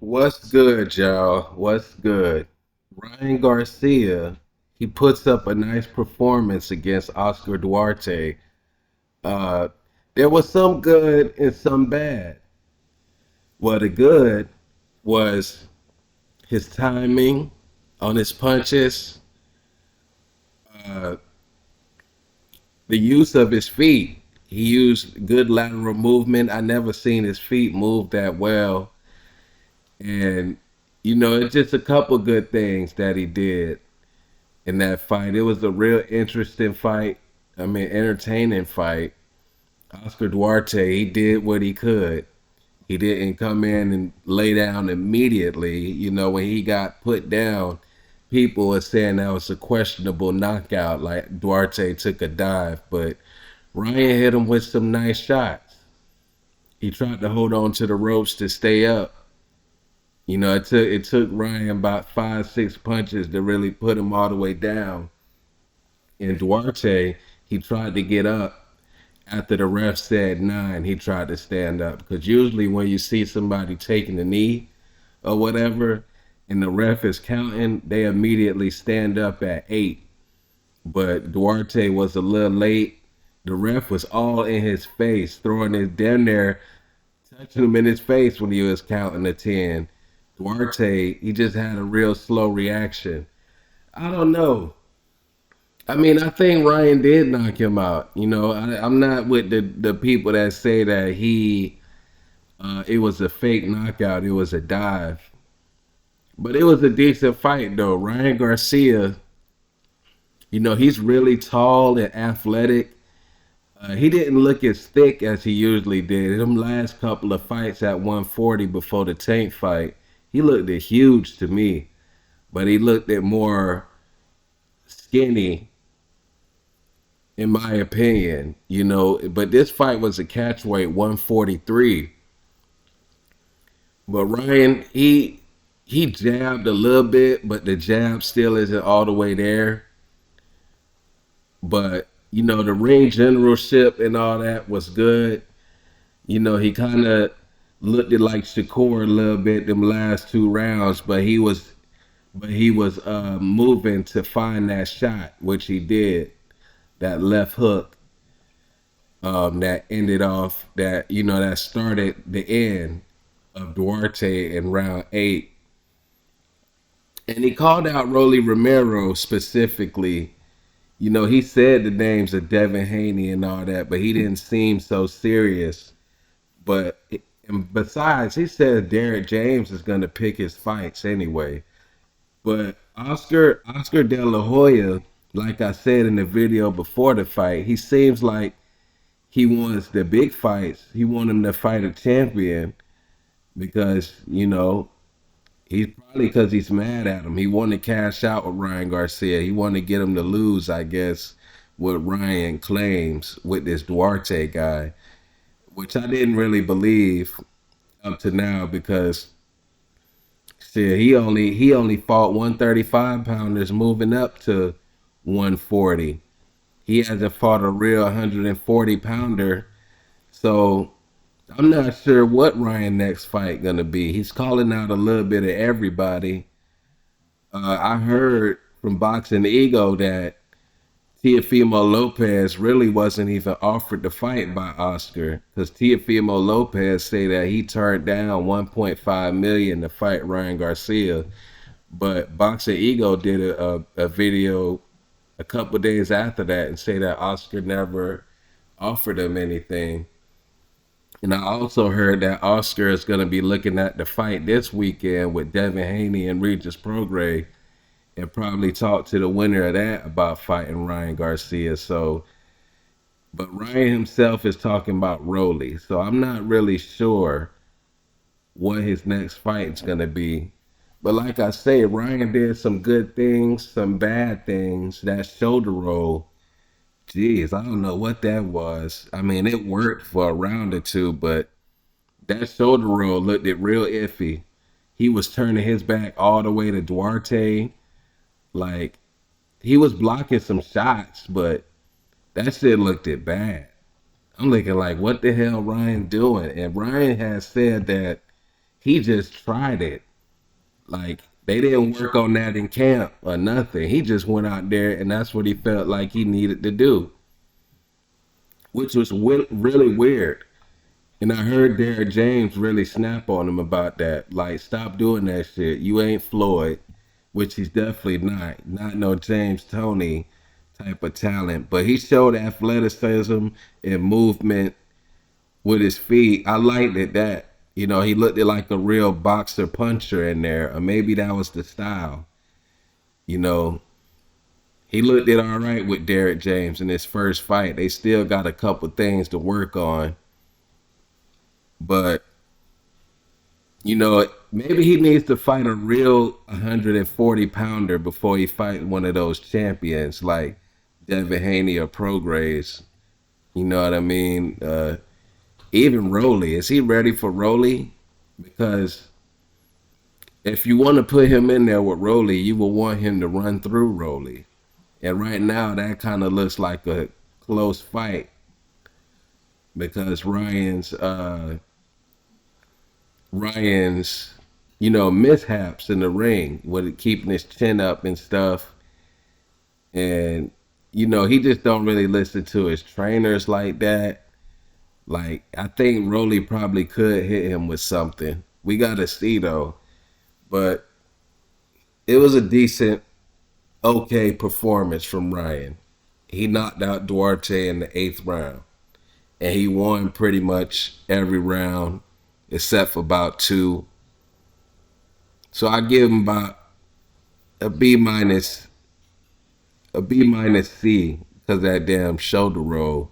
What's good, y'all? What's good? Ryan Garcia, he puts up a nice performance against Oscar Duarte. Uh, there was some good and some bad. Well, the good was his timing on his punches, uh, the use of his feet. He used good lateral movement. I never seen his feet move that well. And, it's just a couple good things that he did in that fight. It was a real interesting fight. I mean, entertaining fight. Oscar Duarte, he did what he could. He didn't come in and lay down immediately. When he got put down, people were saying that was a questionable knockout, like Duarte took a dive. But Ryan hit him with some nice shots. He tried to hold on to the ropes to stay up. It took Ryan about 5, 6 punches to really put him all the way down. And Duarte, he tried to get up after the ref said nine. He tried to stand up because usually when you see somebody taking a knee or whatever, and the ref is counting, they immediately stand up at eight. But Duarte was a little late. The ref was all in his face, throwing his down there, touching him in his face when he was counting to 10. Duarte, he just had a real slow reaction. I don't know. I mean, I think Ryan did knock him out. I'm not with the people that say that it was a fake knockout. It was a dive, but it was a decent fight though. Ryan Garcia, he's really tall and athletic. He didn't look as thick as he usually did. Them last couple of fights at 140 before the Tank fight, he looked huge to me, but he looked at more skinny in my opinion, but this fight was a catchweight 143. But Ryan, he jabbed a little bit, but the jab still isn't all the way there. But the ring generalship and all that was good. He kind of looked at like Shakur a little bit them last 2 rounds, but he was moving to find that shot, which he did. That left hook that ended off that started the end of Duarte in round 8. And he called out Rolly Romero specifically. He said the names of Devin Haney and all that, but he didn't seem so serious. But and besides, he said Derek James is going to pick his fights anyway. But Oscar De La Hoya, like I said in the video before the fight, he seems like he wants the big fights. He wants him to fight a champion because he's probably because he's mad at him. He wanted to cash out with Ryan Garcia. He wanted to get him to lose, I guess, what Ryan claims with this Duarte guy, which I didn't really believe up to now because shit, he only fought 135 pounders moving up to 140. He hasn't fought a real 140 pounder. So I'm not sure what Ryan next fight gonna be. He's calling out a little bit of everybody. I heard from Boxing Ego that Teofimo Lopez really wasn't even offered the fight by Oscar because Teofimo Lopez say that he turned down 1.5 million to fight Ryan Garcia, but Boxing Ego did a video a couple days after that and say that Oscar never offered him anything. And I also heard that Oscar is going to be looking at the fight this weekend with Devin Haney and Regis Prograis and probably talk to the winner of that about fighting Ryan Garcia. So, but Ryan himself is talking about Rolly. So I'm not really sure what his next fight is going to be. But like I say, Ryan did some good things, some bad things. That shoulder roll, geez, I don't know what that was. I mean, it worked for a round or two, but that shoulder roll looked it real iffy. He was turning his back all the way to Duarte. Like, he was blocking some shots, but that shit looked it bad. I'm looking like, what the hell Ryan doing? And Ryan has said that he just tried it. Like they didn't work on that in camp or nothing. He just went out there and that's what he felt like he needed to do, which was really weird. And I heard Derek James really snap on him about that. Like, stop doing that shit. You ain't Floyd, which he's definitely not. Not no James Toney type of talent. But he showed athleticism and movement with his feet. I liked it that. You know, he looked like a real boxer puncher in there. Or maybe that was the style. You know, he looked it all right with Derek James in his first fight. They still got a couple things to work on. But you know, maybe he needs to fight a real 140 pounder before he fight one of those champions like Devin Haney or Prograis. You know what I mean? Even Rolly, is he ready for Rolly? Because if you want to put him in there with Rolly, you will want him to run through Rolly. And right now, that kind of looks like a close fight because Ryan's, you know, mishaps in the ring with keeping his chin up and stuff. And, you know, he just don't really listen to his trainers like that. Like, I think Rolly probably could hit him with something. We got to see, though. But it was a decent, okay performance from Ryan. He knocked out Duarte in the 8th round. And he won pretty much every round except for about 2. So I give him about a B minus C because that damn shoulder roll.